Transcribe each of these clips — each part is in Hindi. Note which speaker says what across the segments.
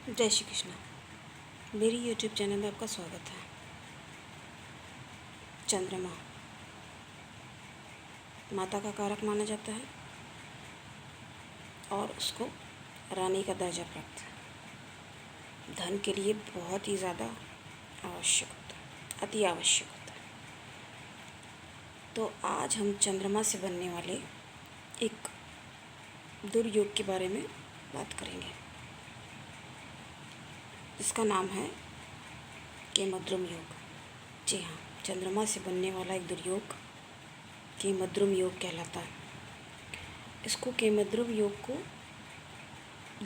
Speaker 1: जय श्री कृष्ण। मेरी यूट्यूब चैनल में आपका स्वागत है। चंद्रमा माता का कारक माना जाता है और उसको रानी का दर्जा प्राप्त है। धन के लिए बहुत ही ज़्यादा आवश्यक होता है, अति आवश्यक होता है। तो आज हम चंद्रमा से बनने वाले एक दुर्योग के बारे में बात करेंगे, जिसका नाम है केमद्रुम योग। जी हाँ, चंद्रमा से बनने वाला एक दुर्योग केमद्रुम योग कहलाता है। इसको केमद्रुम योग को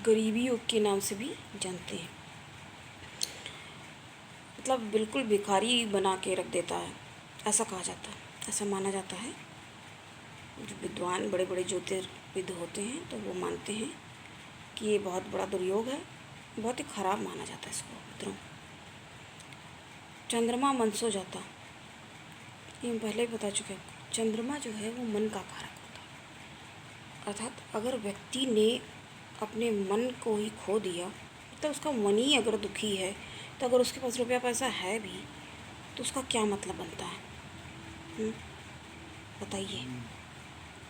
Speaker 1: गरीबी योग के नाम से भी जानते हैं। मतलब बिल्कुल भिखारी बना के रख देता है, ऐसा कहा जाता है, ऐसा माना जाता है। जो विद्वान बड़े बड़े ज्योतिर्विद होते हैं तो वो मानते हैं कि ये बहुत बड़ा दुर्योग है, बहुत ही खराब माना जाता है इसको। मित्रों, चंद्रमा मन सो जाता, ये हम पहले ही बता चुके हैं। चंद्रमा जो है वो मन का कारक होता है। अर्थात अगर व्यक्ति ने अपने मन को ही खो दिया, तो उसका मन ही अगर दुखी है, तो अगर उसके पास रुपया पैसा है भी तो उसका क्या मतलब बनता है? बताइए,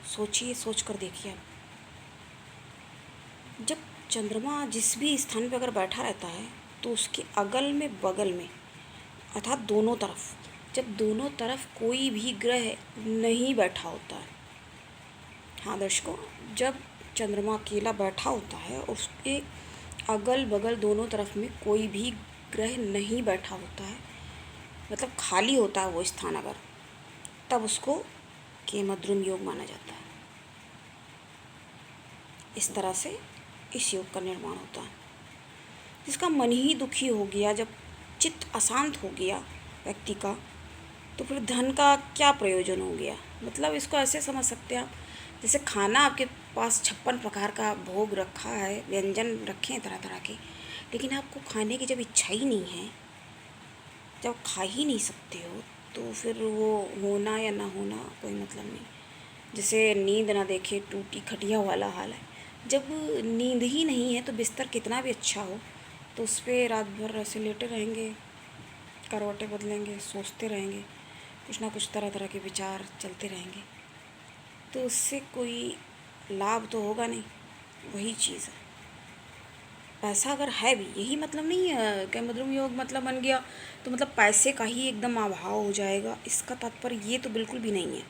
Speaker 1: सोचिए, सोच कर देखिए आप। जब चंद्रमा जिस भी स्थान पर अगर बैठा रहता है तो उसके अगल में बगल में, अर्थात दोनों तरफ, जब दोनों तरफ कोई भी ग्रह नहीं बैठा होता है। हाँ दर्शकों, जब चंद्रमा अकेला बैठा होता है और उसके अगल बगल दोनों तरफ में कोई भी ग्रह नहीं बैठा होता है, मतलब खाली होता है वो स्थान अगर, तब उसको केमद्रुम योग माना जाता है। इस तरह से इस योग का निर्माण होता है। जिसका मन ही दुखी हो गया, जब चित्त अशांत हो गया व्यक्ति का, तो फिर धन का क्या प्रयोजन हो गया। मतलब इसको ऐसे समझ सकते हैं आप, जैसे खाना आपके पास 56 प्रकार का भोग रखा है, व्यंजन रखे हैं तरह तरह के, लेकिन आपको खाने की जब इच्छा ही नहीं है, जब खा ही नहीं सकते हो, तो फिर वो होना या ना होना कोई मतलब नहीं। जैसे नींद ना देखे टूटी खटिया वाला हाल है। जब नींद ही नहीं है तो बिस्तर कितना भी अच्छा हो तो उस पर रात भर ऐसे लेटे रहेंगे, करवटें बदलेंगे, सोचते रहेंगे, कुछ ना कुछ तरह तरह के विचार चलते रहेंगे, तो उससे कोई लाभ तो होगा नहीं। वही चीज़ है, पैसा अगर है भी, यही मतलब नहीं है केमद्रुम योग मतलब बन गया तो मतलब पैसे का ही एकदम अभाव हो जाएगा, इसका तात्पर्य ये तो बिल्कुल भी नहीं है,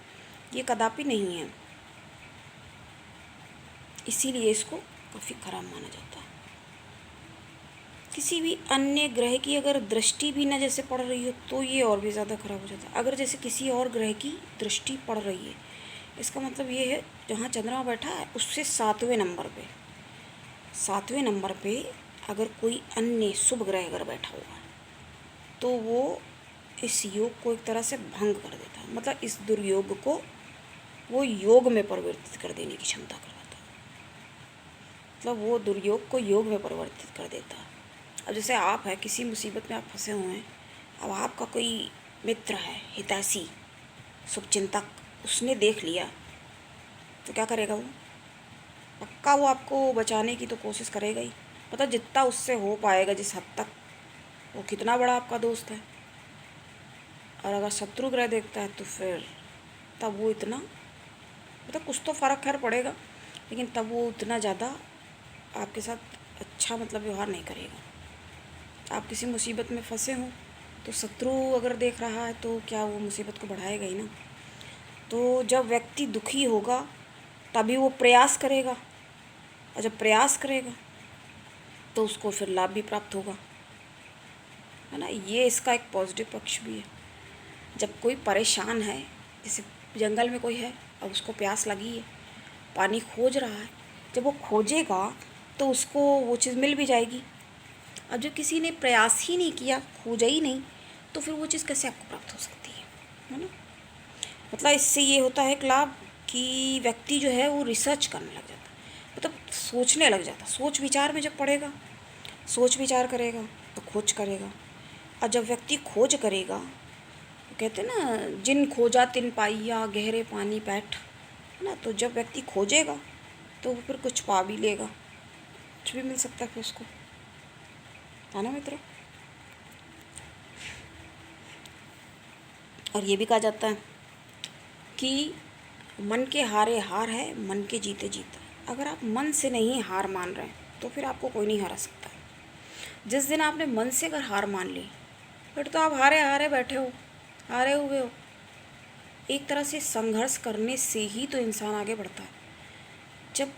Speaker 1: ये कदापि नहीं है। इसीलिए इसको काफ़ी खराब माना जाता है। किसी भी अन्य ग्रह की अगर दृष्टि भी न जैसे पड़ रही हो तो ये और भी ज़्यादा खराब हो जाता है। अगर जैसे किसी और ग्रह की दृष्टि पड़ रही है, इसका मतलब ये है जहाँ चंद्रमा बैठा है उससे 7वें नंबर पे अगर कोई अन्य शुभ ग्रह अगर बैठा हुआ है तो वो इस योग को एक तरह से भंग कर देता है। मतलब इस दुर्योग को वो योग में परिवर्तित कर देने की क्षमता करवाता है। मतलब वो दुर्योग को योग में परिवर्तित कर देता है। अब जैसे आप है, किसी मुसीबत में आप फंसे हुए हैं, अब आपका कोई मित्र है, हितैषी, शुभचिंतक, उसने देख लिया तो क्या करेगा वो? पक्का वो आपको बचाने की तो कोशिश करेगा ही। मतलब जितना उससे हो पाएगा, जिस हद तक, वो कितना बड़ा आपका दोस्त है। और अगर शत्रु ग्रह देखता है तो फिर तब वो इतना, मतलब कुछ तो फ़र्क खैर पड़ेगा, लेकिन तब वो उतना ज़्यादा आपके साथ अच्छा मतलब व्यवहार नहीं करेगा। आप किसी मुसीबत में फंसे हों तो शत्रु अगर देख रहा है तो क्या वो मुसीबत को बढ़ाएगा ही ना। तो जब व्यक्ति दुखी होगा तभी वो प्रयास करेगा, और जब प्रयास करेगा तो उसको फिर लाभ भी प्राप्त होगा, है ना। ये इसका एक पॉजिटिव पक्ष भी है। जब कोई परेशान है, जैसे जंगल में कोई है और उसको प्यास लगी है, पानी खोज रहा है, जब वो खोजेगा तो उसको वो चीज़ मिल भी जाएगी। और जो किसी ने प्रयास ही नहीं किया, खोजा ही नहीं, तो फिर वो चीज़ कैसे आपको प्राप्त हो सकती है ना। मतलब इससे ये होता है एक लाभ कि व्यक्ति जो है वो रिसर्च करने लग जाता है, मतलब सोचने लग जाता है। सोच विचार में जब पड़ेगा, सोच विचार करेगा तो खोज करेगा। और जब व्यक्ति खोज करेगा, वो कहते हैं ना, जिन खोजा तिन पाइया गहरे पानी पैठ, है ना। तो जब व्यक्ति खोजेगा तो वो फिर कुछ पा भी लेगा, कुछ भी मिल सकता है फिर उसको। है ना मित्रों। और ये भी कहा जाता है कि मन के हारे हार है, मन के जीते जीता। अगर आप मन से नहीं हार मान रहे हैं तो फिर आपको कोई नहीं हरा सकता। जिस दिन आपने मन से अगर हार मान ली, फिर तो आप हारे हारे बैठे हो, हारे हुए हो। एक तरह से संघर्ष करने से ही तो इंसान आगे बढ़ता है। जब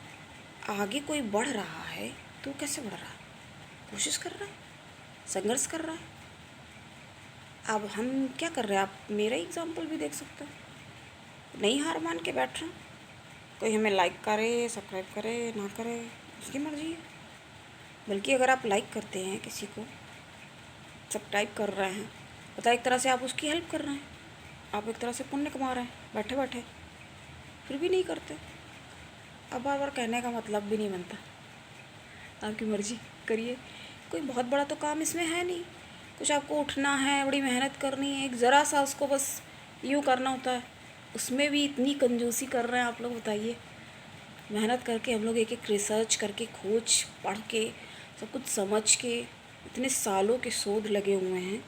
Speaker 1: आगे कोई बढ़ रहा है तो कैसे बढ़ रहा है? कोशिश कर रहा है, संघर्ष कर रहा है। अब हम क्या कर रहे हैं, आप मेरा एग्जाम्पल भी देख सकते हो। नहीं हार मान के बैठ रहे हैं, कोई हमें लाइक करे, सब्सक्राइब करे ना करे, उसकी मर्जी है। बल्कि अगर आप लाइक करते हैं किसी को, सब्सक्राइब कर रहे हैं, पता एक तरह से आप उसकी हेल्प कर रहे हैं, आप एक तरह से पुण्य कमा रहे हैं बैठे बैठे। फिर भी नहीं करते। अब बार बार कहने का मतलब भी नहीं बनता। आपकी मर्जी, करिए। कोई बहुत बड़ा तो काम इसमें है नहीं। कुछ आपको उठना है, बड़ी मेहनत करनी है, एक ज़रा सा उसको बस यूँ करना होता है। उसमें भी इतनी कंजूसी कर रहे हैं आप लोग, बताइए। मेहनत करके हम लोग एक एक रिसर्च करके, खोज पढ़ के, सब कुछ समझ के, इतने सालों के शोध लगे हुए हैं,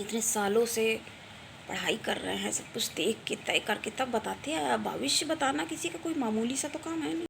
Speaker 1: इतने सालों से पढ़ाई कर रहे हैं, सब कुछ देख के तय करके तब बताते हैं। भविष्य बताना किसी का कोई मामूली सा तो काम है नहीं।